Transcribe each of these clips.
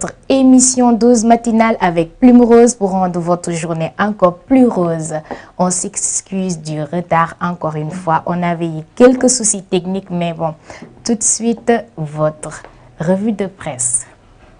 Votre émission 12 matinale avec Plume Rose pour rendre votre journée encore plus rose. On s'excuse du retard encore une fois. On avait eu quelques soucis techniques, mais bon, tout de suite, votre revue de presse.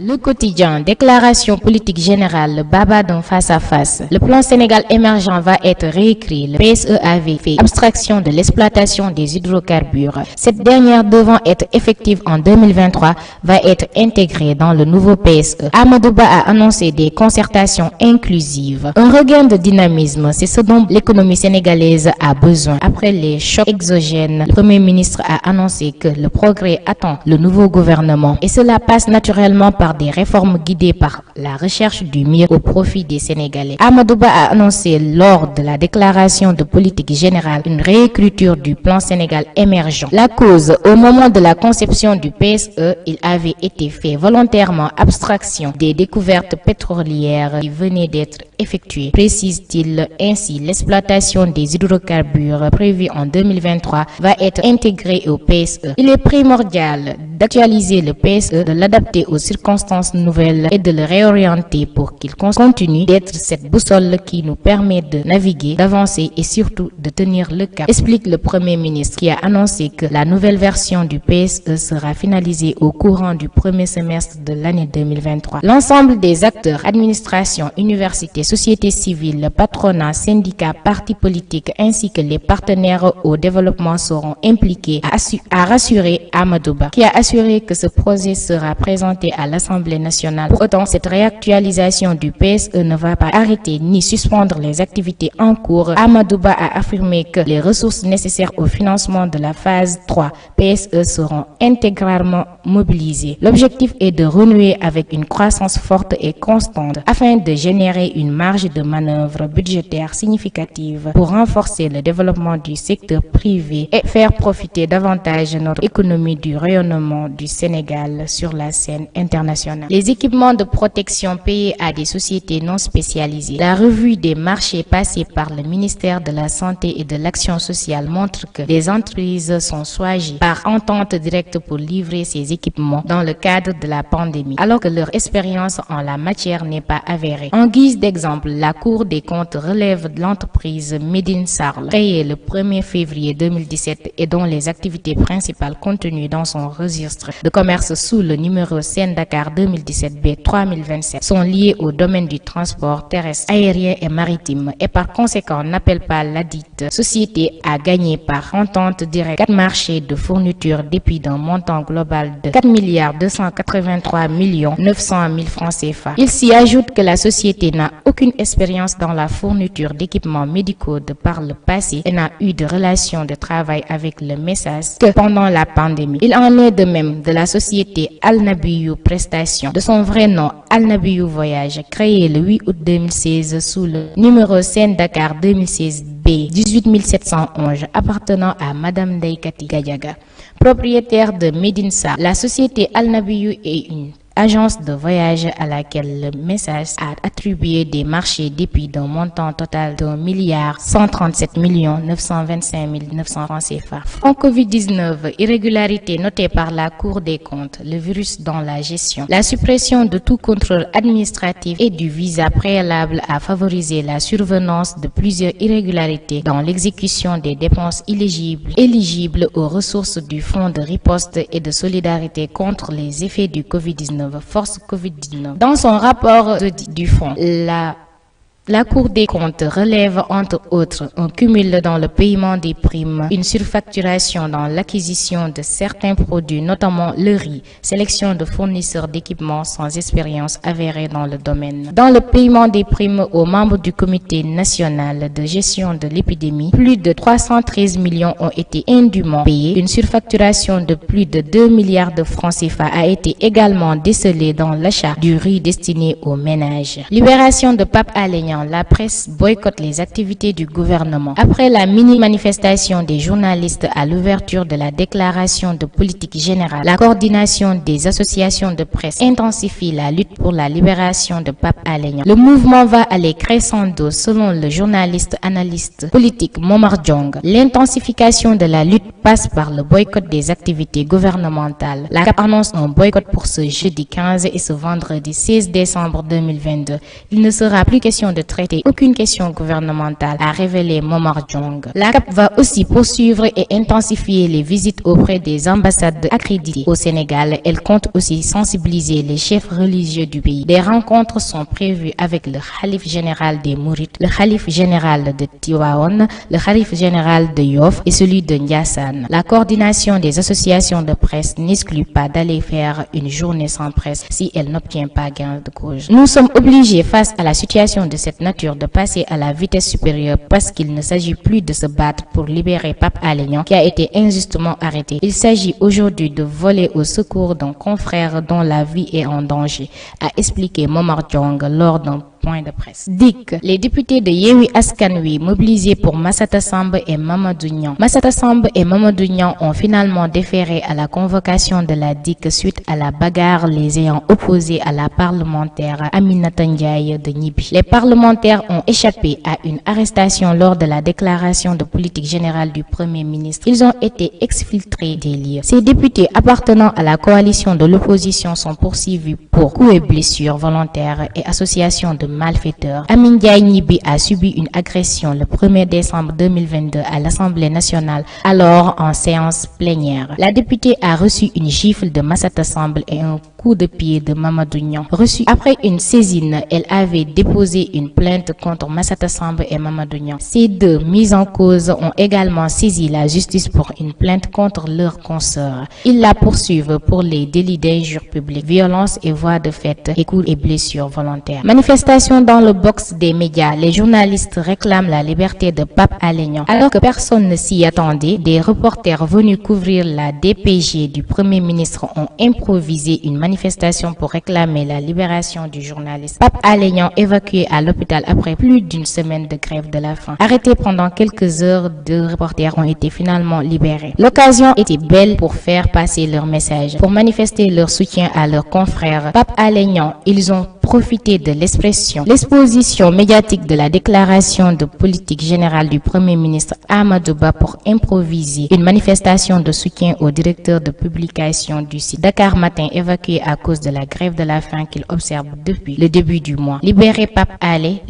Le quotidien, déclaration politique générale, le baba d'un face à face. Le plan Sénégal émergent va être réécrit. Le PSE avait fait abstraction de l'exploitation des hydrocarbures. Cette dernière devant être effective en 2023 va être intégrée dans le nouveau PSE. Amadou Ba a annoncé des concertations inclusives. Un regain de dynamisme, c'est ce dont l'économie sénégalaise a besoin. Après les chocs exogènes, le Premier ministre a annoncé que le progrès attend le nouveau gouvernement. Et cela passe naturellement par des réformes guidées par la recherche du mieux au profit des Sénégalais. Amadou Ba a annoncé lors de la déclaration de politique générale une réécriture du plan Sénégal émergent. La cause, au moment de la conception du PSE, il avait été fait volontairement abstraction des découvertes pétrolières qui venaient d'être effectuées. Précise-t-il ainsi, l'exploitation des hydrocarbures prévue en 2023 va être intégrée au PSE. Il est primordial d'actualiser le PSE, de l'adapter aux circonstances nouvelles et de le réorienter pour qu'il continue d'être cette boussole qui nous permet de naviguer, d'avancer et surtout de tenir le cap, explique le Premier ministre qui a annoncé que la nouvelle version du PSE sera finalisée au courant du premier semestre de l'année 2023. L'ensemble des acteurs, administration, universités, société civile, patronat, syndicats, partis politiques ainsi que les partenaires au développement seront impliqués, a rassuré Amadou Ba, qui a assuré que ce projet sera présenté à l'Assemblée nationale. Pour autant, cette réactualisation du PSE ne va pas arrêter ni suspendre les activités en cours. Amadou Ba a affirmé que les ressources nécessaires au financement de la phase 3 PSE seront intégralement mobilisées. L'objectif est de renouer avec une croissance forte et constante afin de générer une marge de manœuvre budgétaire significative pour renforcer le développement du secteur privé et faire profiter davantage notre économie du rayonnement du Sénégal sur la scène internationale. Les équipements de protection payés à des sociétés non spécialisées. La revue des marchés passée par le ministère de la Santé et de l'Action sociale montre que les entreprises sont choisies par entente directe pour livrer ces équipements dans le cadre de la pandémie, alors que leur expérience en la matière n'est pas avérée. En guise d'exemple, la Cour des comptes relève de l'entreprise Medine Sarl, créée le 1er février 2017 et dont les activités principales contenues dans son registre de commerce sous le numéro CN Dakar 2017B 3027 sont liées au domaine du transport terrestre, aérien et maritime et par conséquent n'appellent pas ladite société à gagner par entente directe 4 marchés de fourniture d'épi d'un montant global de 4,283,900,000 francs CFA. Il s'y ajoute que la société n'a aucune expérience dans la fourniture d'équipements médicaux de par le passé et n'a eu de relation de travail avec le MESAS que pendant la pandémie. Il en est de même de la société Al Nabiyou Prestation, de son vrai nom Al Nabiyou Voyage, créée le 8 août 2016 sous le numéro CN Dakar 2016B 18711 appartenant à Madame Daikati Gadiaga, propriétaire de Medinsa. La société Al Nabiyou est une agence de voyage à laquelle le message a attribué des marchés d'épi d'un montant total de 1,137,925,900 francs CFA. En Covid-19, irrégularité notée par la Cour des comptes, le virus dans la gestion, la suppression de tout contrôle administratif et du visa préalable a favorisé la survenance de plusieurs irrégularités dans l'exécution des dépenses éligibles aux ressources du Fonds de riposte et de solidarité contre les effets du Covid-19. Force Covid-19. Dans son rapport du fonds, la Cour des comptes relève entre autres un cumul dans le paiement des primes, une surfacturation dans l'acquisition de certains produits, notamment le riz, sélection de fournisseurs d'équipements sans expérience avérée dans le domaine. Dans le paiement des primes aux membres du Comité national de gestion de l'épidémie, plus de 313 millions ont été indûment payés. Une surfacturation de plus de 2 milliards de francs CFA a été également décelée dans l'achat du riz destiné aux ménages. Libération de Pape Alé Niang. temps, la presse boycotte les activités du gouvernement. Après la mini-manifestation des journalistes à l'ouverture de la déclaration de politique générale, la coordination des associations de presse intensifie la lutte pour la libération de Pape Alé Niang. Le mouvement va aller crescendo selon le journaliste analyste politique Momar Diong. L'intensification de la lutte passe par le boycott des activités gouvernementales. La CAP annonce un boycott pour ce jeudi 15 et ce vendredi 16 décembre 2022. Il ne sera plus question de traiter aucune question gouvernementale, a révélé Momar Diong. La CAP va aussi poursuivre et intensifier les visites auprès des ambassades accréditées. Au Sénégal, elle compte aussi sensibiliser les chefs religieux du pays. Des rencontres sont prévues avec le Khalif général des Mourides, le Khalif général de Tivaouane, le Khalif général de Yoff et celui de Ndiassane. La coordination des associations de presse n'exclut pas d'aller faire une journée sans presse si elle n'obtient pas gain de cause. Nous sommes obligés face à la situation de cette nature de passer à la vitesse supérieure parce qu'il ne s'agit plus de se battre pour libérer Pape Alé Niang qui a été injustement arrêté. Il s'agit aujourd'hui de voler au secours d'un confrère dont la vie est en danger, a expliqué Momar Diong lors d'un point de presse. DIC. Les députés de Yewwi Askan Wi mobilisés pour Massata Samb et Mamadou Niang. Massata Samb et Mamadou Niang ont finalement déféré à la convocation de la DIC suite à la bagarre les ayant opposés à la parlementaire Aminata Ndiaye de Gniby. Les parlementaires ont échappé à une arrestation lors de la déclaration de politique générale du Premier ministre. Ils ont été exfiltrés des lieux. Ces députés appartenant à la coalition de l'opposition sont poursuivis pour coups et blessures volontaires et association de malfaiteurs. Amin Ndiaye Gniby a subi une agression le 1er décembre 2022 à l'Assemblée nationale, alors en séance plénière. La députée a reçu une gifle de Massata Samb et un coup de pied de Mamadou Niang. Reçue après une saisine, elle avait déposé une plainte contre Massata Samb et Mamadou Niang. Ces deux mises en cause ont également saisi la justice pour une plainte contre leurs consoeurs. Ils la poursuivent pour les délits d'injure publique, violence et voies de fait et coups et blessures volontaires. Manifestation dans le box des médias. Les journalistes réclament la liberté de Pape Alé Niang. Alors que personne ne s'y attendait, des reporters venus couvrir la DPG du Premier ministre ont improvisé une manifestation pour réclamer la libération du journaliste. Pape Alé Niang évacué à l'hôpital après plus d'une semaine de grève de la faim. Arrêtés pendant quelques heures, deux reporters ont été finalement libérés. L'occasion était belle pour faire passer leur message, pour manifester leur soutien à leurs confrères. Pape Alé Niang, ils ont profité de l'exposition médiatique de la déclaration de politique générale du Premier ministre Amadou Ba pour improviser une manifestation de soutien au directeur de publication du site Dakar Matin évacué à cause de la grève de la faim qu'il observe depuis le début du mois. Libérez Pape Alé,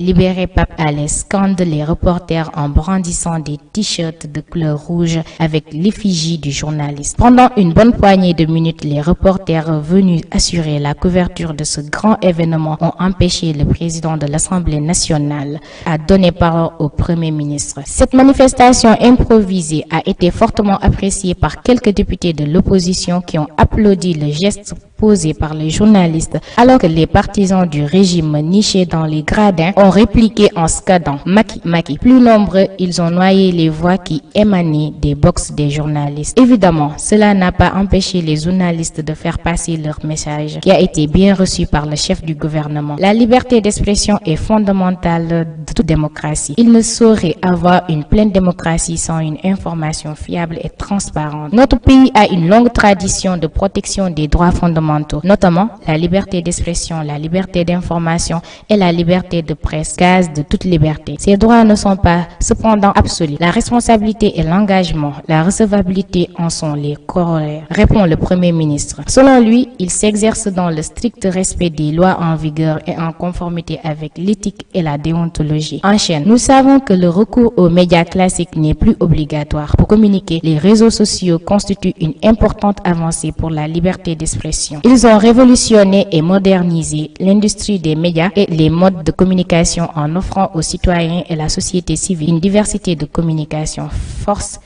scandent les reporters en brandissant des t-shirts de couleur rouge avec l'effigie du journaliste. Pendant une bonne poignée de minutes, les reporters venus assurer la couverture de ce grand événement ont empêché le président de l'Assemblée nationale à donner parole au Premier ministre. Cette manifestation improvisée a été fortement appréciée par quelques députés de l'opposition qui ont applaudi le geste posé par les journalistes, alors que les partisans du régime nichés dans les gradins ont répliqué en scandant Macky, Macky. Plus nombreux, ils ont noyé les voix qui émanaient des box des journalistes. Évidemment, cela n'a pas empêché les journalistes de faire passer leur message, qui a été bien reçu par le chef du gouvernement. La liberté d'expression est fondamentale de toute démocratie. Il ne saurait avoir une pleine démocratie sans une information fiable et transparente. Notre pays a une longue tradition de protection des droits fondamentaux, notamment la liberté d'expression, la liberté d'information et la liberté de presse, gage de toute liberté. Ces droits ne sont pas cependant absolus. La responsabilité et l'engagement, la recevabilité en sont les corollaires, répond le Premier ministre. Selon lui, il s'exerce dans le strict respect des lois en vigueur et en conformité avec l'éthique et la déontologie. Enchaîne. Nous savons que le recours aux médias classiques n'est plus obligatoire. Pour communiquer, les réseaux sociaux constituent une importante avancée pour la liberté d'expression. Ils ont révolutionné et modernisé l'industrie des médias et les modes de communication en offrant aux citoyens et la société civile une diversité de communication, force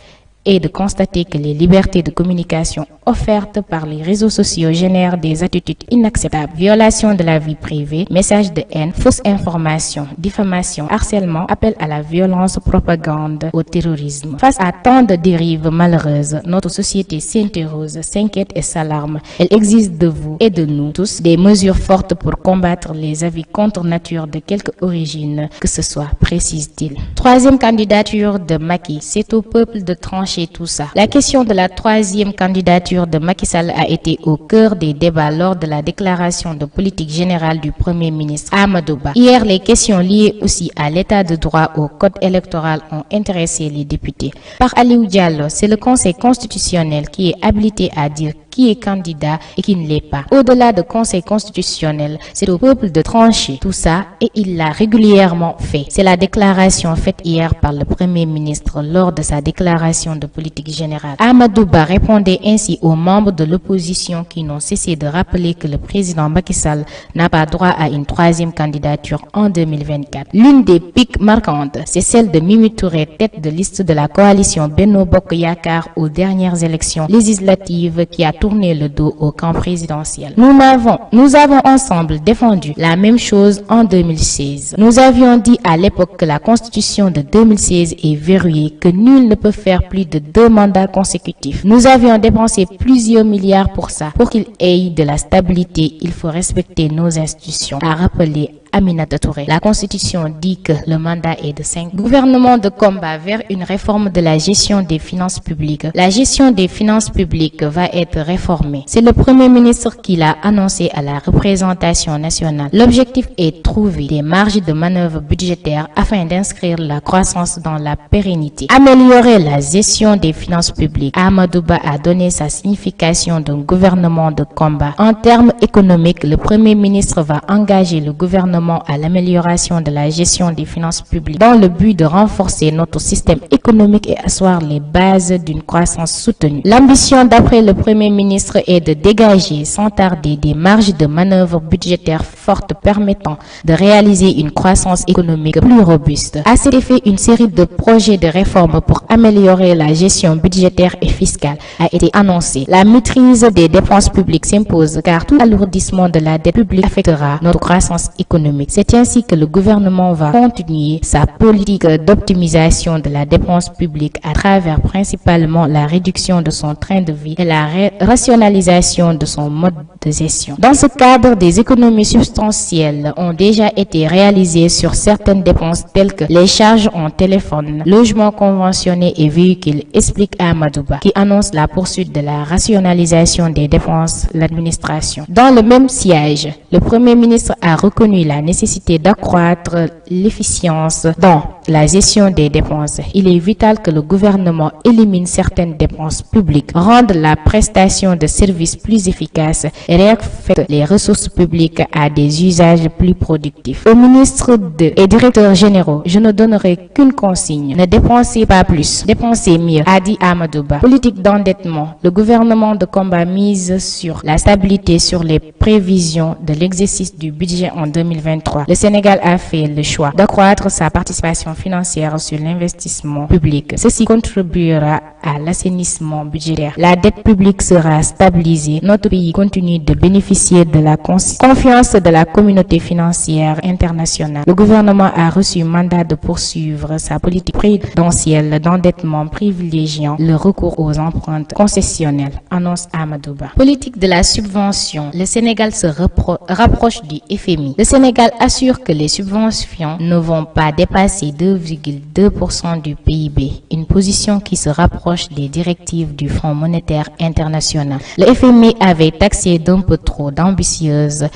est de constater que les libertés de communication offertes par les réseaux sociaux génèrent des attitudes inacceptables, violation de la vie privée, messages de haine, fausses informations, diffamation, harcèlement, appel à la violence, propagande, au terrorisme. Face à tant de dérives malheureuses, notre société s'interroge, s'inquiète et s'alarme. Elle exige de vous et de nous tous des mesures fortes pour combattre les avis contre nature de quelque origine que ce soit, précise-t-il. Troisième candidature de Macky, c'est au peuple de trancher tout ça. La question de la troisième candidature de Macky Sall a été au cœur des débats lors de la déclaration de politique générale du Premier ministre Amadou Ba. Hier, les questions liées aussi à l'état de droit au code électoral ont intéressé les députés. Par Aliou Diallo, c'est le Conseil constitutionnel qui est habilité à dire qui est candidat et qui ne l'est pas. Au-delà du Conseil constitutionnel, c'est au peuple de trancher tout ça et il l'a régulièrement fait. C'est la déclaration faite hier par le Premier ministre lors de sa déclaration de politique générale. Amadou Ba répondait ainsi aux membres de l'opposition qui n'ont cessé de rappeler que le président Macky Sall n'a pas droit à une troisième candidature en 2024. L'une des piques marquantes, c'est celle de Mimi Touré, tête de liste de la coalition Benno Bokk Yakaar aux dernières élections législatives qui a tourné le dos au camp présidentiel. Nous avons ensemble défendu la même chose en 2016. Nous avions dit à l'époque que la constitution de 2016 est verrouillée, que nul ne peut faire plus de 2 mandats consécutifs. Nous avions dépensé plusieurs milliards pour ça. Pour qu'il ait de la stabilité, il faut respecter nos institutions, a rappelé Aminata Touré. La Constitution dit que le mandat est de 5 gouvernements de combat vers une réforme de la gestion des finances publiques. La gestion des finances publiques va être réformée. C'est le Premier ministre qui l'a annoncé à la représentation nationale. L'objectif est de trouver des marges de manœuvre budgétaires afin d'inscrire la croissance dans la pérennité. Améliorer la gestion des finances publiques. Amadou Ba a donné sa signification d'un gouvernement de combat. En termes économiques, le Premier ministre va engager le gouvernement à l'amélioration de la gestion des finances publiques dans le but de renforcer notre système économique et asseoir les bases d'une croissance soutenue. L'ambition d'après le Premier ministre est de dégager sans tarder des marges de manœuvre budgétaires fortes permettant de réaliser une croissance économique plus robuste. À cet effet, une série de projets de réforme pour améliorer la gestion budgétaire et fiscale a été annoncée. La maîtrise des dépenses publiques s'impose car tout alourdissement de la dette publique affectera notre croissance économique. C'est ainsi que le gouvernement va continuer sa politique d'optimisation de la dépense publique à travers principalement la réduction de son train de vie et la rationalisation de son mode de gestion. Dans ce cadre, des économies substantielles ont déjà été réalisées sur certaines dépenses telles que les charges en téléphone, logements conventionnés et véhicules, explique Amadou Ba, qui annonce la poursuite de la rationalisation des dépenses de l'administration. Dans le même siège, le Premier ministre a reconnu la nécessité d'accroître l'efficience dans la gestion des dépenses. Il est vital que le gouvernement élimine certaines dépenses publiques, rende la prestation de services plus efficace et réaffecte les ressources publiques à des usages plus productifs. Aux ministres et directeurs généraux, je ne donnerai qu'une consigne. Ne dépensez pas plus, dépensez mieux, a dit Amadou Ba. Politique d'endettement. Le gouvernement de combat mise sur la stabilité sur les prévisions de l'exercice du budget en 2023. Le Sénégal a fait le choix d'accroître sa participation financière sur l'investissement public. Ceci contribuera à l'assainissement budgétaire. La dette publique sera stabilisée. Notre pays continue de bénéficier de la confiance de la communauté financière internationale. Le gouvernement a reçu mandat de poursuivre sa politique prudentielle d'endettement privilégiant le recours aux empruntes concessionnelles, annonce Amadou Ba. Politique de la subvention. Le Sénégal se rapproche du FMI. Le Sénégal assure que les subventions ne vont pas dépasser 2,2% du PIB, une position qui se rapproche des directives du Fonds monétaire international. Le FMI avait taxé d'un peu trop d'ambitieuse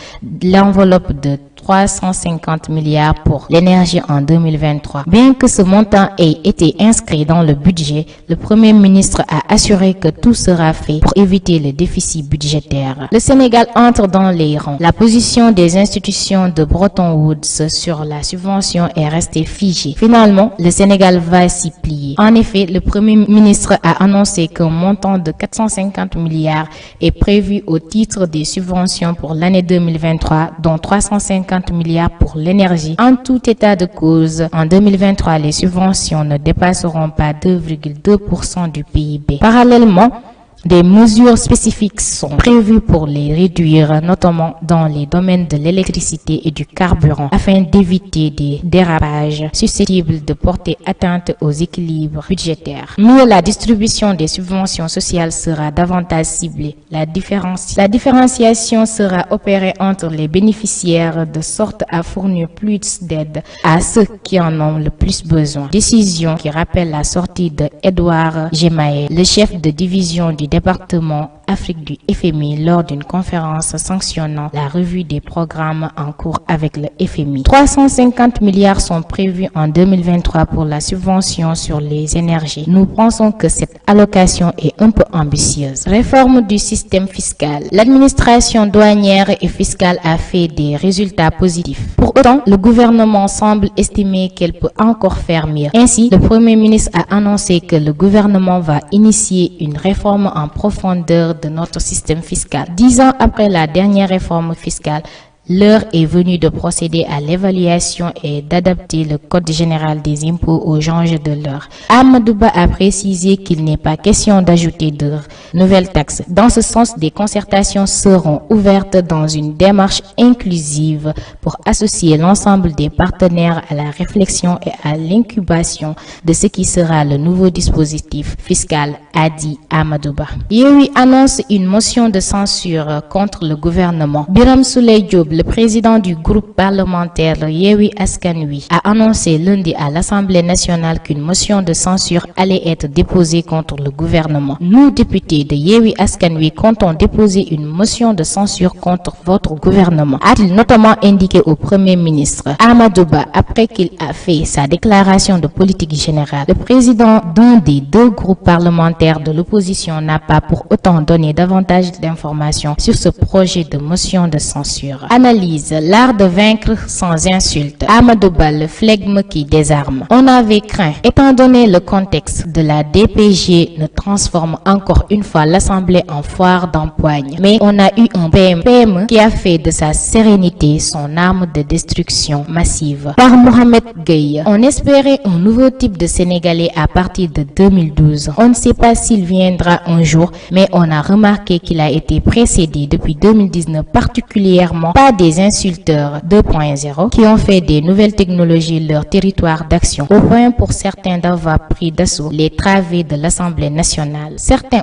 l'enveloppe de 350 milliards pour l'énergie en 2023. Bien que ce montant ait été inscrit dans le budget, le Premier ministre a assuré que tout sera fait pour éviter le déficit budgétaire. Le Sénégal entre dans les rangs. La position des institutions de Bretton Woods sur la subvention est restée figée. Finalement, le Sénégal va s'y plier. En effet, le Premier ministre a annoncé qu'un montant de 450 milliards est prévu au titre des subventions pour l'année 2023, dont 350 350 milliards pour l'énergie. En tout état de cause, en 2023, les subventions ne dépasseront pas 2,2% du PIB. Parallèlement, des mesures spécifiques sont prévues pour les réduire, notamment dans les domaines de l'électricité et du carburant, afin d'éviter des dérapages susceptibles de porter atteinte aux équilibres budgétaires. Mieux, la distribution des subventions sociales sera davantage ciblée. La différenciation sera opérée entre les bénéficiaires de sorte à fournir plus d'aide à ceux qui en ont le plus besoin. Décision qui rappelle la sortie de Edouard Gemaé, le chef de division du département Afrique du FMI lors d'une conférence sanctionnant la revue des programmes en cours avec le FMI. 350 milliards sont prévus en 2023 pour la subvention sur les énergies. Nous pensons que cette allocation est un peu ambitieuse. Réforme du système fiscal. L'administration douanière et fiscale a fait des résultats positifs. Pour autant, le gouvernement semble estimer qu'elle peut encore faire mieux. Ainsi, le Premier ministre a annoncé que le gouvernement va initier une réforme en profondeur de notre système fiscal. 10 ans après la dernière réforme fiscale, l'heure est venue de procéder à l'évaluation et d'adapter le Code général des impôts aux enjeux de l'heure. Amadou Ba a précisé qu'il n'est pas question d'ajouter de nouvelles taxes. Dans ce sens, des concertations seront ouvertes dans une démarche inclusive pour associer l'ensemble des partenaires à la réflexion et à l'incubation de ce qui sera le nouveau dispositif fiscal, a dit Amadou Ba. Yewwi annonce une motion de censure contre le gouvernement. Birame Souleye Diop, le président du groupe parlementaire Yewwi Askan Wi, a annoncé lundi à l'Assemblée nationale qu'une motion de censure allait être déposée contre le gouvernement. Nous, députés de Yewwi Askan Wi, comptons déposer une motion de censure contre votre gouvernement, a-t-il notamment indiqué au Premier ministre Amadou Ba après qu'il a fait sa déclaration de politique générale. Le président d'un des deux groupes parlementaires de l'opposition n'a pas pour autant donné davantage d'informations sur ce projet de motion de censure. Analyse: l'art de vaincre sans insulte. Amadou Ba, le flegme qui désarme. On avait craint, étant donné le contexte de la DPG ne transforme encore une fois l'Assemblée en foire d'empoigne. Mais on a eu un PME qui a fait de sa sérénité son arme de destruction massive. Par Mohamed Gueye, on espérait un nouveau type de Sénégalais à partir de 2012. On ne sait pas s'il viendra un jour, mais on a remarqué qu'il a été précédé depuis 2019 particulièrement par des insulteurs 2.0 qui ont fait des nouvelles technologies leur territoire d'action, au point pour certains d'avoir pris d'assaut les travées de l'Assemblée nationale. Certains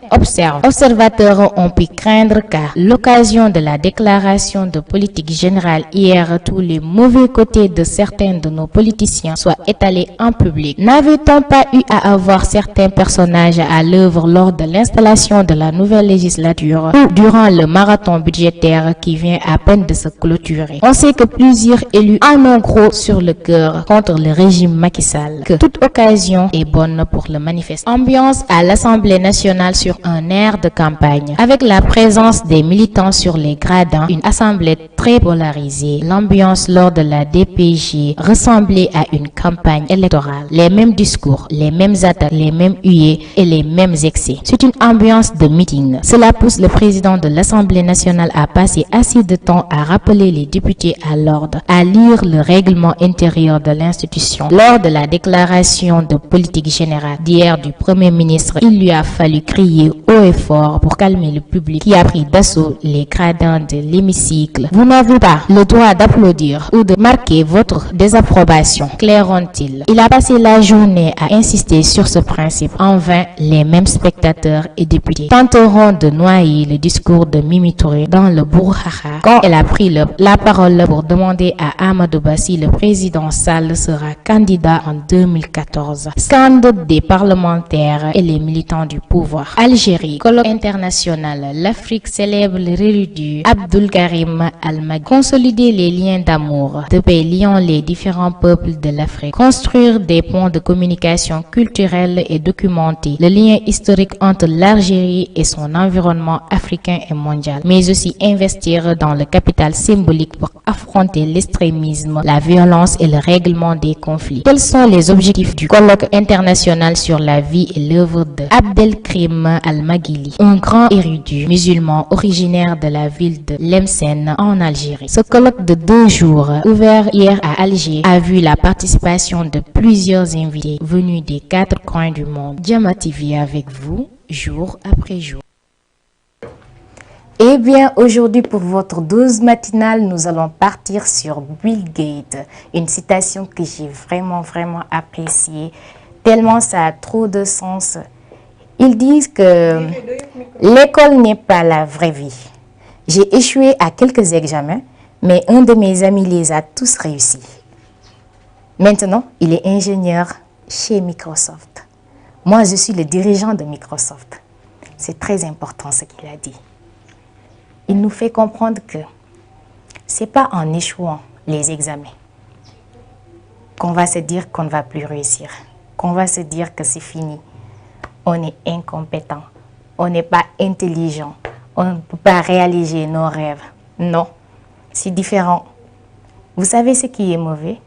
observateurs ont pu craindre qu'à l'occasion de la déclaration de politique générale hier, tous les mauvais côtés de certains de nos politiciens soient étalés en public. N'avait-on pas eu à avoir certains personnages à l'œuvre lors de l'installation de la nouvelle législature ou durant le marathon budgétaire qui vient à peine de se clôturer? On sait que plusieurs élus en ont gros sur le cœur contre le régime Macky Sall, que toute occasion est bonne pour le manifester. Ambiance à l'Assemblée nationale sur un air de campagne, avec la présence des militants sur les gradins, une assemblée très polarisée. L'ambiance lors de la DPG ressemblait à une campagne électorale. Les mêmes discours, les mêmes attaques, les mêmes huées et les mêmes excès. C'est une ambiance de meeting. Cela pousse le président de l'Assemblée nationale à passer assez de temps à rappeler les députés à l'ordre, à lire le règlement intérieur de l'institution. Lors de la déclaration de politique générale d'hier du Premier ministre, il lui a fallu crier haut et fort pour calmer le public qui a pris d'assaut les gradins de l'hémicycle. Vous n'avez pas le droit d'applaudir ou de marquer votre désapprobation, clairont-ils. Il a passé la journée à insister sur ce principe. En vain, les mêmes spectateurs et députés tenteront de noyer le discours de Mimi Touré dans le brouhaha quand elle a pris la parole pour demander à Amadou Ba si le président Sall sera candidat en 2014. Scandale des parlementaires et les militants du pouvoir. Algérie, colloque international. L'Afrique célèbre le rélu Abdul Karim Al-Mahdi. Consolider les liens d'amour, de paix liant les différents peuples de l'Afrique. Construire des ponts de communication culturelle et documentés. Le lien historique entre l'Algérie et son environnement africain et mondial. Mais aussi investir dans le capital symbolique pour affronter l'extrémisme, la violence et le règlement des conflits. Quels sont les objectifs du colloque international sur la vie et l'œuvre de Abdelkrim Al-Maghili, un grand érudit musulman originaire de la ville de Lemsen en Algérie? Ce colloque de 2 jours, ouvert hier à Alger, a vu la participation de plusieurs invités venus des 4 coins du monde. Diama TV avec vous, jour après jour. Eh bien, aujourd'hui, pour votre dose matinale, nous allons partir sur Bill Gates. Une citation que j'ai vraiment appréciée, tellement ça a trop de sens. Ils disent que l'école n'est pas la vraie vie. J'ai échoué à quelques examens, mais un de mes amis les a tous réussis. Maintenant, il est ingénieur chez Microsoft. Moi, je suis le dirigeant de Microsoft. C'est très important ce qu'il a dit. Il nous fait comprendre que ce n'est pas en échouant les examens qu'on va se dire qu'on ne va plus réussir, qu'on va se dire que c'est fini. On est incompétent, on n'est pas intelligent, on ne peut pas réaliser nos rêves. Non, c'est différent. Vous savez ce qui est mauvais?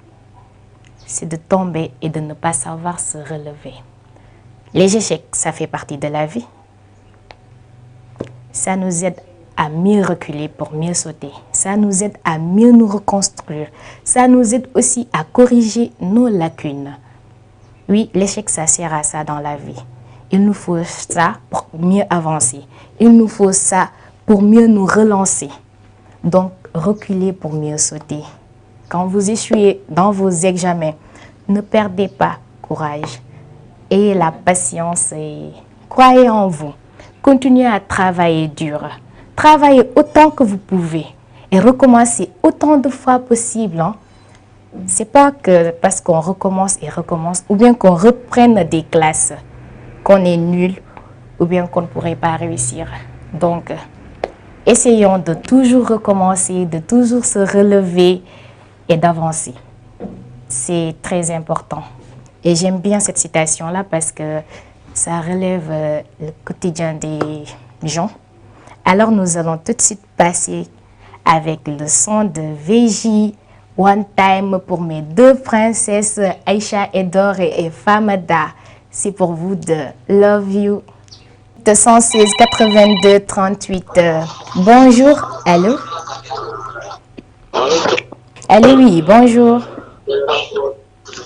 C'est de tomber et de ne pas savoir se relever. Les échecs, ça fait partie de la vie. Ça nous aide à mieux reculer pour mieux sauter. Ça nous aide à mieux nous reconstruire. Ça nous aide aussi à corriger nos lacunes. Oui, l'échec, ça sert à ça dans la vie. Il nous faut ça pour mieux avancer. Il nous faut ça pour mieux nous relancer. Donc, reculer pour mieux sauter. Quand vous échouez dans vos examens, ne perdez pas courage. Ayez la patience et croyez en vous. Continuez à travailler dur. Travaillez autant que vous pouvez et recommencez autant de fois possible. Hein. Ce n'est pas que parce qu'on recommence et recommence ou bien qu'on reprenne des classes qu'on est nul ou bien qu'on ne pourrait pas réussir. Donc, essayons de toujours recommencer, de toujours se relever et d'avancer. C'est très important. Et j'aime bien cette citation-là parce que ça relève le quotidien des gens. Alors nous allons tout de suite passer avec le son de VJ One Time pour mes 2 princesses, Aïcha Edor et Famada. C'est pour vous de Love You. 216 82 38. Bonjour, allô? Allô, oui, bonjour.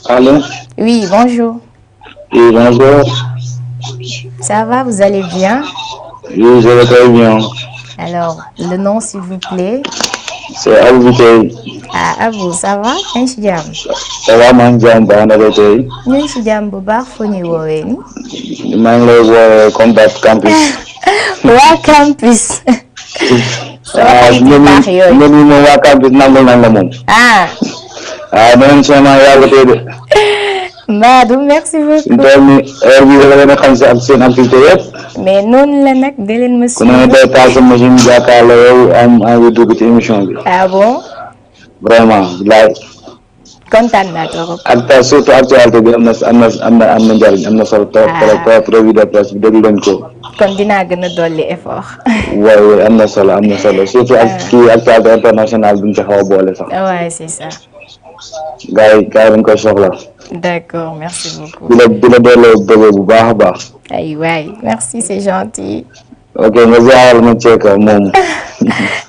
Allô? Oui, bonjour. Oui, bonjour. Ça va, vous allez bien? Oui, je vais très bien. Alors, le nom, s'il vous plaît? C'est Abou Bitey. Ah, Abou, ça va? Ça va, man, jam, ba na Bitey. Ñu ci jàmm bu baax fu ñu woowee ni? maa ngi lay woowee Contact Campus. Waa campus. ñun moom waa campus nangul nañ la moom. Ah. Danañ sama yàlla tey de. Madou, merci beaucoup. Heure bi da leen a xam si ak seen activité yëpp. Mais noonu la nag da leen ma ku ne day taal sa machine jàkkaarloo yow am envie dugg ci émission bi. Ah bon? Vraiment, bilaay. Kontaan naa trop. Ak surtout actualité bi am na njariñ, am na solo trop revue de presse bi déglu leen ko. Kon dinaa gën a dolli effort. waaw am na solo surtout ak kii actualité internationale bi ñu ci xaw a boole sax. Ouais, c'est ça. gars yi dañ koy soxla. D'accord, merci beaucoup. di la delloo bëgg bu baax a baax. Ay waay, merci, c'est gentil. Ok, nga ziaral ma Ceeka moom.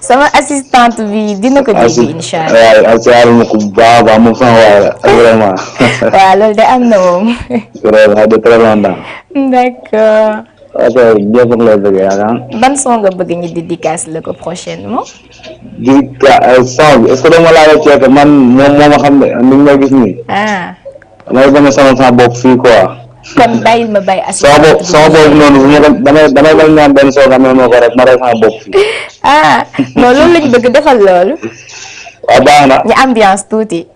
Sama assistante bi dina ko dégg incha allah. waaw ziaral ma ko bu baax a baax moom sama waay la vraiment. waaw loolu de am na moom. vraiment de très longtemps. D'accord. ok ñëpp lay bëgg yaakaar. Ban son nga bëgg ñu dédicace la ko prochainement. son bi est-ce que dama laa la Ceeka man moom moo ma xam ne ni nga gis nii. Ah. damay bañ a sama bopp fii quoi. kon bàyyil ma bàyyi assistante. sama bopp noonu bu ñu damay bañ ñaan benn soo xam ne moo ko rek ma rey sama bopp fii. ah non loolu lañ bëgg defal loolu. waaw baax na. ñu ambiance tuuti.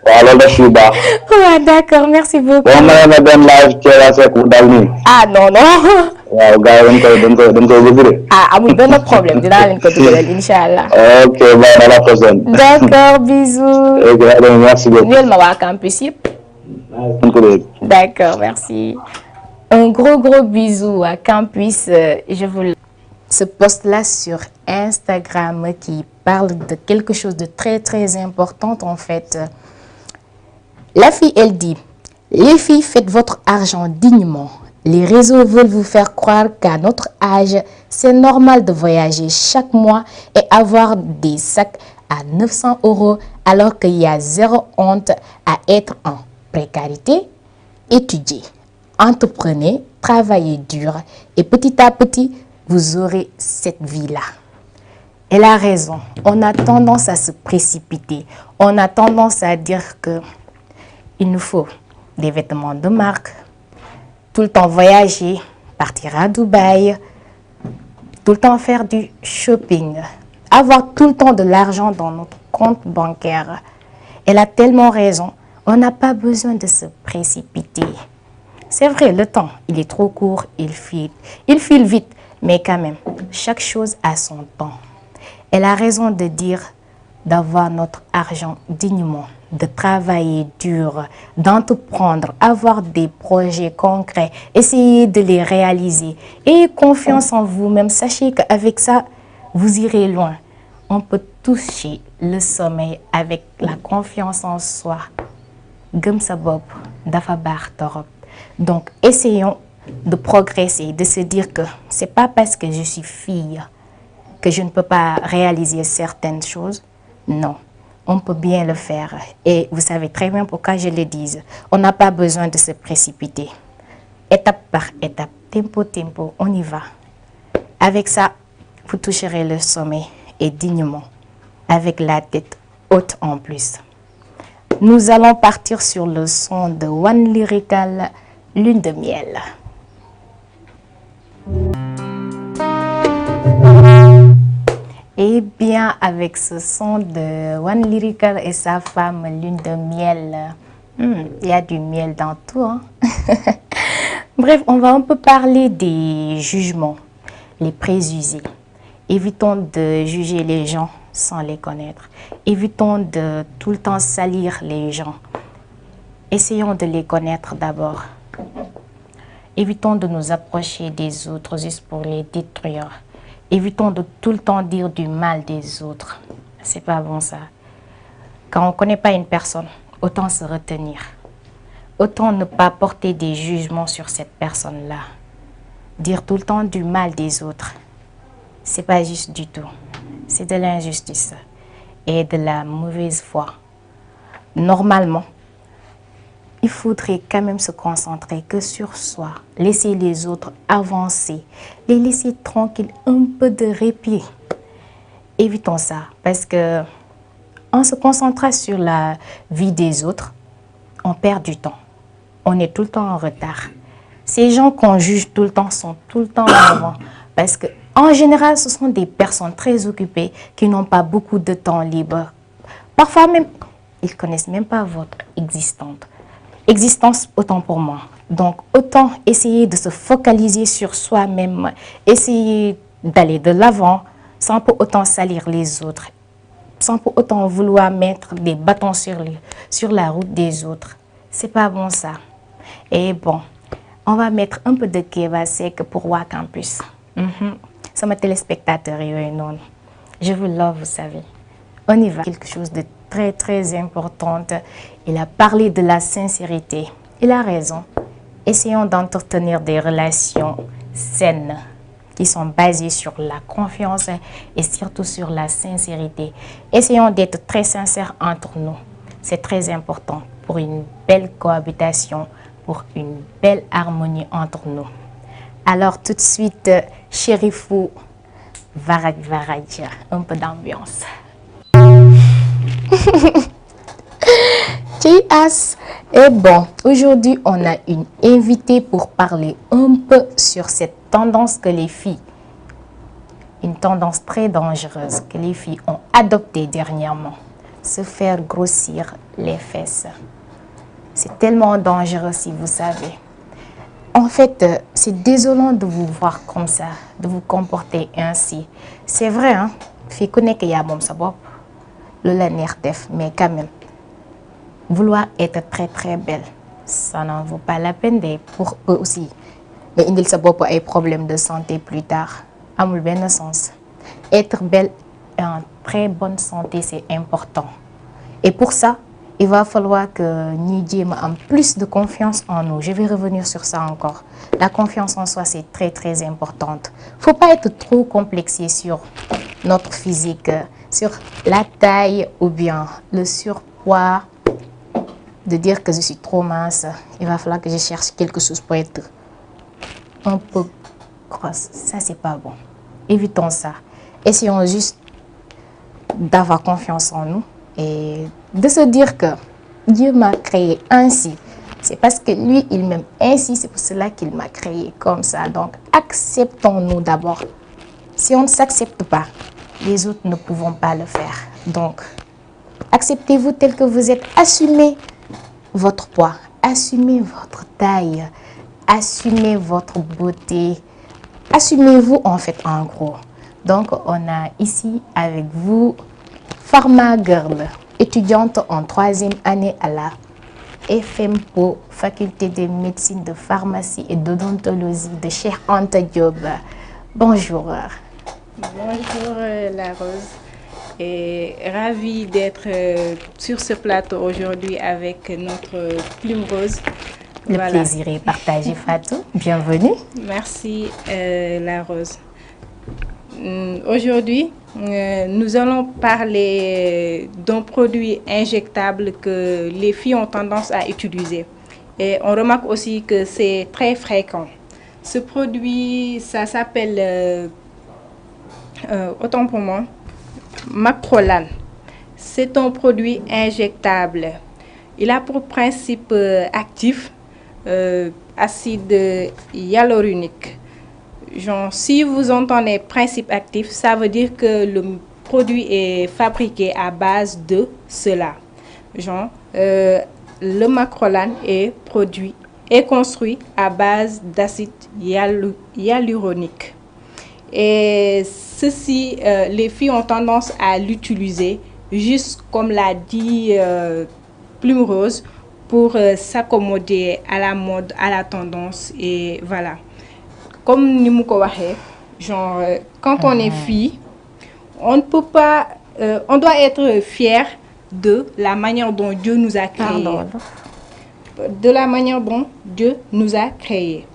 waaw loolu daf fi baax. waaw d'accord merci beaucoup. boo mënee na benn live Thiel Seck bu dal nii. ah non non. waaw gars yi dañ koy bëgg de. ah amul benn problème dinaa leen ko dugalal incha allah. ok baax na la prochaine. d'accord bisous. ok merci beaucoup. nuyul ma waa campus yëpp. D'accord, merci. Un gros bisou à Campus. Je vous ce post-là sur Instagram qui parle de quelque chose de très, très important en fait. La fille, elle dit, les filles, faites votre argent dignement. Les réseaux veulent vous faire croire qu'à notre âge, c'est normal de voyager chaque mois et avoir des sacs à 900 € alors qu'il y a zéro honte à être en précarité. Étudiez, entreprenez, travaillez dur et petit à petit, vous aurez cette vie-là. Elle a raison. On a tendance à se précipiter. On a tendance à dire que il nous faut des vêtements de marque, tout le temps voyager, partir à Dubaï, tout le temps faire du shopping, avoir tout le temps de l'argent dans notre compte bancaire. Elle a tellement raison. On n'a pas besoin de se précipiter. C'est vrai, le temps, il est trop court, il file vite, mais quand même, chaque chose a son temps. Elle a raison de dire d'avoir notre argent dignement, de travailler dur, d'entreprendre, avoir des projets concrets, essayer de les réaliser. Ayez confiance en vous-même. Sachez qu'avec ça, vous irez loin. On peut toucher le sommeil avec la confiance en soi. Gëm sa bopp dafa baax torop. Donc, essayons de progresser, de se dire que c'est pas parce que je suis fille que je ne peux pas réaliser certaines choses. Non, on peut bien le faire. Et vous savez très bien pourquoi je le dis. On n'a pas besoin de se précipiter. Étape par étape, tempo, tempo, on y va. Avec ça, vous toucherez le sommet et dignement, avec la tête haute en plus. Nous allons partir sur le son de One Lyrical, Lune de miel. Eh bien, avec ce son de One Lyrical et sa femme Lune de miel, il y a du miel dans tout, hein? Bref, on va un peu parler des jugements, les préjugés. Évitons de juger les gens sans les connaître. Évitons de tout le temps salir les gens. Essayons de les connaître d'abord. Évitons de nous approcher des autres juste pour les détruire. Évitons de tout le temps dire du mal des autres. C'est pas bon ça. Quand on ne connaît pas une personne, autant se retenir. Autant ne pas porter des jugements sur cette personne-là. Dire tout le temps du mal des autres, c'est pas juste du tout. C'est de l'injustice et de la mauvaise foi. Normalement, il faudrait quand même se concentrer que sur soi, laisser les autres avancer, les laisser tranquilles, un peu de répit. Évitons ça parce que en se concentrant sur la vie des autres, on perd du temps. On est tout le temps en retard. Ces gens qu'on juge tout le temps sont tout le temps en avant parce que en général, ce sont des personnes très occupées qui n'ont pas beaucoup de temps libre. Parfois même, ils ne connaissent même pas votre existence autant pour moi. Donc, autant essayer de se focaliser sur soi-même, essayer d'aller de l'avant sans pour autant salir les autres, sans pour autant vouloir mettre des bâtons sur la route des autres. C'est pas bon ça. Et bon, on va mettre un peu de Keba Seck pour Wa Campus. Ça mes téléspectateurs, non. Je vous love, vous savez. On y va. Quelque chose de très, très important. Il a parlé de la sincérité. Il a raison. Essayons d'entretenir des relations saines qui sont basées sur la confiance et surtout sur la sincérité. Essayons d'être très sincères entre nous. C'est très important pour une belle cohabitation, pour une belle harmonie entre nous. Alors tout de suite, Chérifou, Varaj Varaj, un peu d'ambiance. Et bon, aujourd'hui, on a une invitée pour parler un peu sur cette tendance que les filles, une tendance très dangereuse que les filles ont adoptée dernièrement, se faire grossir les fesses. C'est tellement dangereux si vous savez. En fait, c'est désolant de vous voir comme ça, de vous comporter ainsi. C'est vrai, hein? Fi ku nek ya mom sa bop, le la neex def, mais quand même, vouloir être très très belle, ça n'en vaut pas la peine pour eux aussi. Mais indil sa bop ay problèmes de santé plus tard, amul ben sens. Être belle en très bonne santé, c'est important. Et pour ça, il va falloir que Nidji ait plus de confiance en nous. Je vais revenir sur ça encore. La confiance en soi, c'est très, très importante. Il ne faut pas être trop complexé sur notre physique, sur la taille ou bien le surpoids, de dire que je suis trop mince. Il va falloir que je cherche quelque chose pour être un peu grosse. Ça, c'est pas bon. Évitons ça. Essayons juste d'avoir confiance en nous et de se dire que Dieu m'a créé ainsi. C'est parce que lui, il m'aime ainsi, c'est pour cela qu'il m'a créé comme ça. Donc, acceptons-nous d'abord. Si on ne s'accepte pas, les autres ne pourront pas le faire. Donc, acceptez-vous tel que vous êtes. Assumez votre poids, assumez votre taille, assumez votre beauté. Assumez-vous en fait en gros. Donc, on a ici avec vous Pharma Girl, étudiante en 3e année à la FMPO, Faculté de médecine, de pharmacie et d'odontologie de Cheikh Anta Diop. Bonjour. Bonjour La Rose. Et ravie d'être sur ce plateau aujourd'hui avec notre Plume Rose. Le plaisir est partagé, Fatou. Bienvenue. Merci La Rose. Aujourd'hui, nous allons parler d'un produit injectable que les filles ont tendance à utiliser. Et on remarque aussi que c'est très fréquent. Ce produit, ça s'appelle, autant pour moi, Macrolane. C'est un produit injectable. Il a pour principe actif acide hyaluronique. Genre, si vous entendez principe actif, ça veut dire que le produit est fabriqué à base de cela. Genre, le Macrolane est construit à base d'acide hyaluronique. Et ceci, les filles ont tendance à l'utiliser, juste comme l'a dit Plume Rose, pour s'accommoder à la mode, à la tendance, et voilà. Comme Nimouko Wahe, genre, quand on est fille, on ne peut pas, on doit être fier de la manière dont Dieu nous a créés. De la manière dont Dieu nous a créés.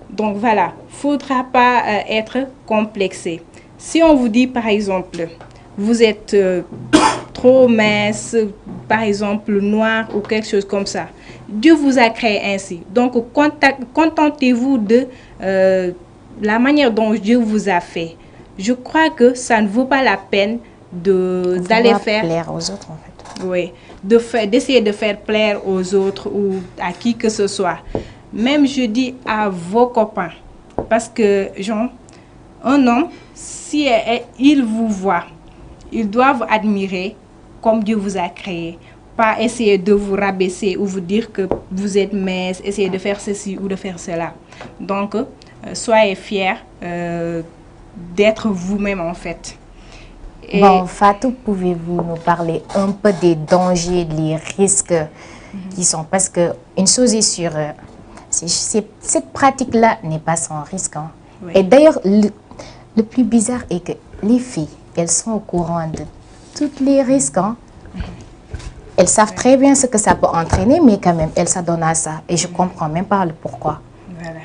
Donc voilà, il ne faudra pas être complexé. Si on vous dit par exemple, vous êtes trop mince, par exemple noir ou quelque chose comme ça, Dieu vous a créé ainsi. Donc contentez-vous de la manière dont Dieu vous a fait. Je crois que ça ne vaut pas la peine d'aller faire plaire aux autres en fait. Oui, d'essayer de faire plaire aux autres ou à qui que ce soit. Même je dis à vos copains, parce que genre, un homme, si il vous voit, il doit vous admirer comme Dieu vous a créé. Pas essayer de vous rabaisser ou vous dire que vous êtes mince, essayer de faire ceci ou de faire cela. Donc, soyez fiers d'être vous-même en fait. Et bon, Fatou, pouvez-vous nous parler un peu des dangers, des risques qui sont... Parce qu'une chose est sûre, cette pratique-là n'est pas sans risque. Hein. Oui. Et d'ailleurs, le plus bizarre est que les filles, elles sont au courant de tous les risques. Hein. Elles savent très bien ce que ça peut entraîner, mais quand même, elles s'adonnent à ça. Et je ne comprends même pas le pourquoi. Voilà.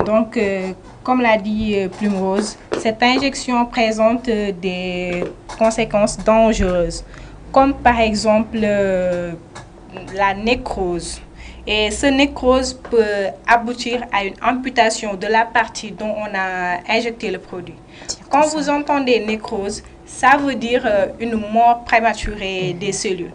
Donc, comme l'a dit Plume Rose, cette injection présente des conséquences dangereuses, comme par exemple la nécrose. Et ce nécrose peut aboutir à une amputation de la partie dont on a injecté le produit. Quand vous entendez nécrose, ça veut dire une mort prématurée des cellules.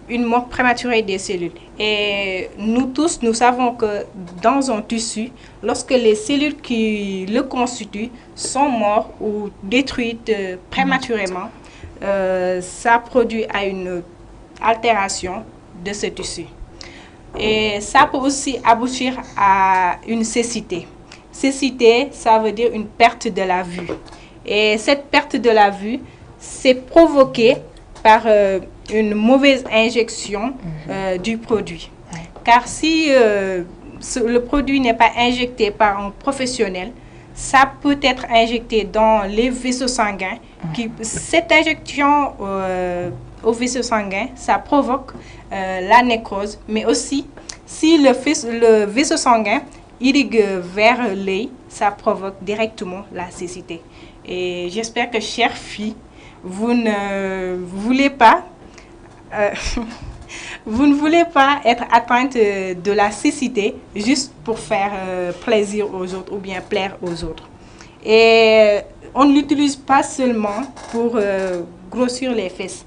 Une mort prématurée des cellules. Et nous tous, nous savons que dans un tissu, lorsque les cellules qui le constituent sont mortes ou détruites prématurément, ça produit à une altération de ce tissu. Et ça peut aussi aboutir à une cécité. Cécité, ça veut dire une perte de la vue. Et cette perte de la vue, c'est provoquée par une mauvaise injection du produit. Car si le produit n'est pas injecté par un professionnel, ça peut être injecté dans les vaisseaux sanguins. Cette injection au vaisseau sanguin, ça provoque la nécrose, mais aussi si le vaisseau sanguin irrigue vers l'œil, ça provoque directement la cécité. Et j'espère que, chère fille, vous ne voulez pas vous ne voulez pas être atteinte de la cécité juste pour faire plaisir aux autres ou bien plaire aux autres. Et on ne l'utilise pas seulement pour grossir les fesses.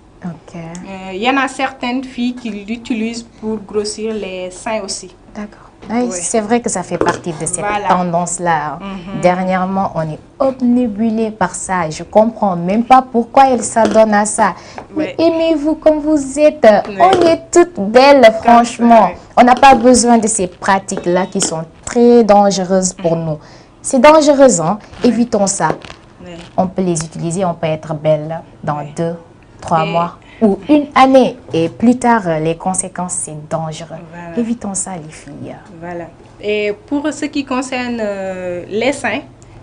Il y en a certaines filles qui l'utilisent pour grossir les seins aussi. D'accord. Oui, c'est vrai que ça fait partie de cette tendance-là. Dernièrement, on est obnubilé par ça. Je comprends même pas pourquoi elle s'adonne à ça. Mais aimez-vous comme vous êtes. On est toutes belles, franchement. On n'a pas besoin de ces pratiques-là qui sont très dangereuses pour nous. C'est dangereux, hein? Évitons ça. On peut les utiliser, on peut être belle dans 2, 3 mois ou une année. Et plus tard, les conséquences, c'est dangereux. Évitons ça, les filles. Voilà. Et pour ce qui concerne les seins,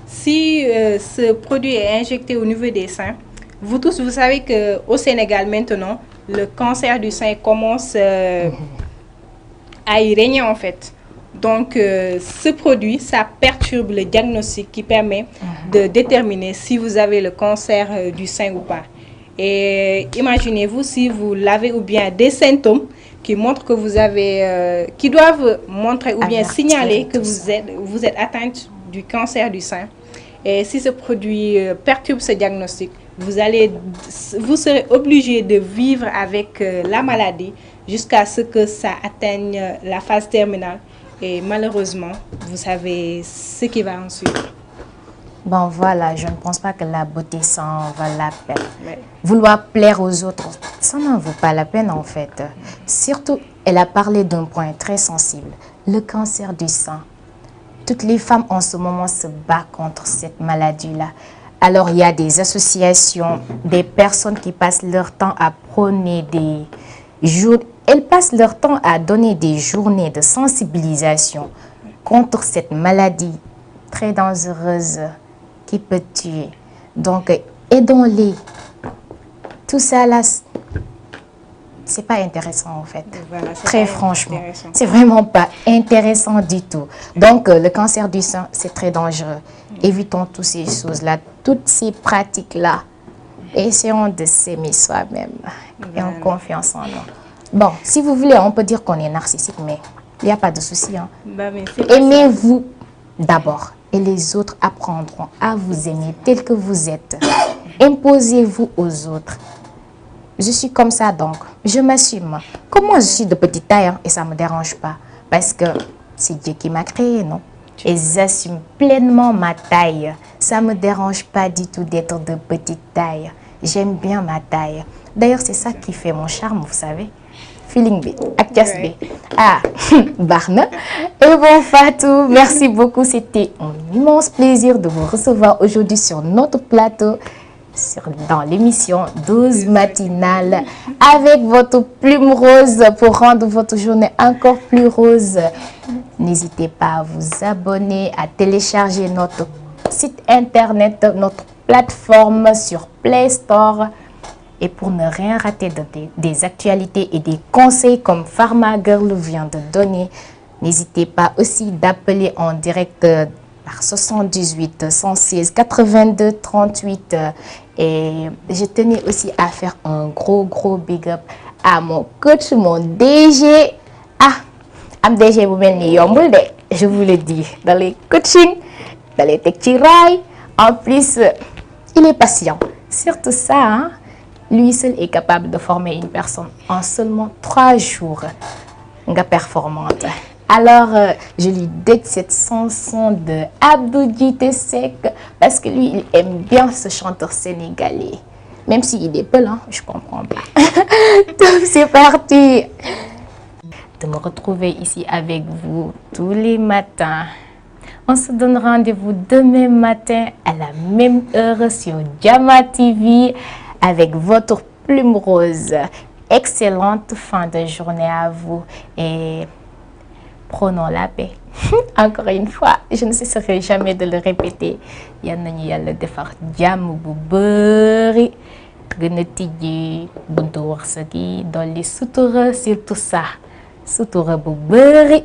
si ce produit est injecté au niveau des seins, vous tous, vous savez qu'au Sénégal, maintenant, le cancer du sein commence à y régner, en fait. Donc, ce produit, ça perturbe le diagnostic qui permet de déterminer si vous avez le cancer du sein ou pas. Et imaginez-vous si vous l'avez ou bien des symptômes qui montrent que vous avez, qui doivent montrer ou bien signaler que vous êtes atteinte du cancer du sein. Et si ce produit perturbe ce diagnostic, vous serez obligé de vivre avec la maladie jusqu'à ce que ça atteigne la phase terminale. Et malheureusement, vous savez ce qui va en suivre. Bon, voilà, je ne pense pas que la beauté, ça en vaut la peine. Vouloir plaire aux autres, ça n'en vaut pas la peine, en fait. Surtout, elle a parlé d'un point très sensible, le cancer du sein. Toutes les femmes, en ce moment, se battent contre cette maladie-là. Alors, il y a des associations, des personnes qui passent leur temps à prôner des jours. Elles passent leur temps à donner des journées de sensibilisation contre cette maladie très dangereuse qui peut tuer. Donc, aidons-les. Tout ça, là, c'est pas intéressant, en fait. Voilà, très franchement. C'est vraiment pas intéressant du tout. Donc, le cancer du sein, c'est très dangereux. Évitons toutes ces choses-là, toutes ces pratiques-là. Essayons de s'aimer soi-même et en confiance en nous. Bon, si vous voulez, on peut dire qu'on est narcissique, mais il n'y a pas de souci. Hein. Aimez-vous d'abord et les autres apprendront à vous aimer tel que vous êtes. Imposez-vous aux autres. Je suis comme ça, donc je m'assume. Comme moi, je suis de petite taille et ça ne me dérange pas parce que c'est Dieu qui m'a créé, non? Et j'assume pleinement ma taille. Ça ne me dérange pas du tout d'être de petite taille. J'aime bien ma taille. D'ailleurs, c'est ça qui fait mon charme, vous savez. Feeling B, Actias B. Ah, Barna. Et bon, Fatou, merci beaucoup. C'était un immense plaisir de vous recevoir aujourd'hui sur notre plateau, dans l'émission 12 matinale, avec votre plume rose pour rendre votre journée encore plus rose. N'hésitez pas à vous abonner, à télécharger notre site internet, notre plateforme sur Play Store. Et pour ne rien rater des actualités et des conseils comme Pharma Girl vient de donner, n'hésitez pas aussi d'appeler en direct par 78 116 82 38. Et je tenais aussi à faire un gros big up à mon coach, mon DG. Ah, am DG bu mel ni yombul de, je vous le dis, dans les coachings, dans les teg ci raay. En plus, il est patient. Surtout ça, hein? Lui seul est capable de former une personne en seulement 3 jours. Nga performante. Alors, je lui dédie cette chanson de Abdou Djité Seck parce que lui, il aime bien ce chanteur sénégalais. Même s'il est peul, hein, je comprends pas. Donc, c'est parti. De me retrouver ici avec vous tous les matins. On se donne rendez-vous demain matin à la même heure sur Jama TV. Avec votre plume rose. Excellente fin de journée à vous. Et prônons la paix. Encore une fois, je ne cesserai jamais de le répéter. Yal nañu Yàlla defar jàmm bu bëri gën a tijji buntu wërsëg yi dolli sutura, surtout ça sutura bu bëri.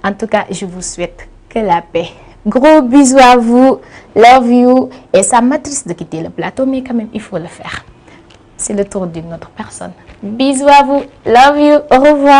En tout cas, je vous souhaite que la paix. Gros bisous à vous, love you. Et ça m'attriste de quitter le plateau, mais quand même, il faut le faire. C'est le tour d'une autre personne. Bisous à vous, love you, au revoir.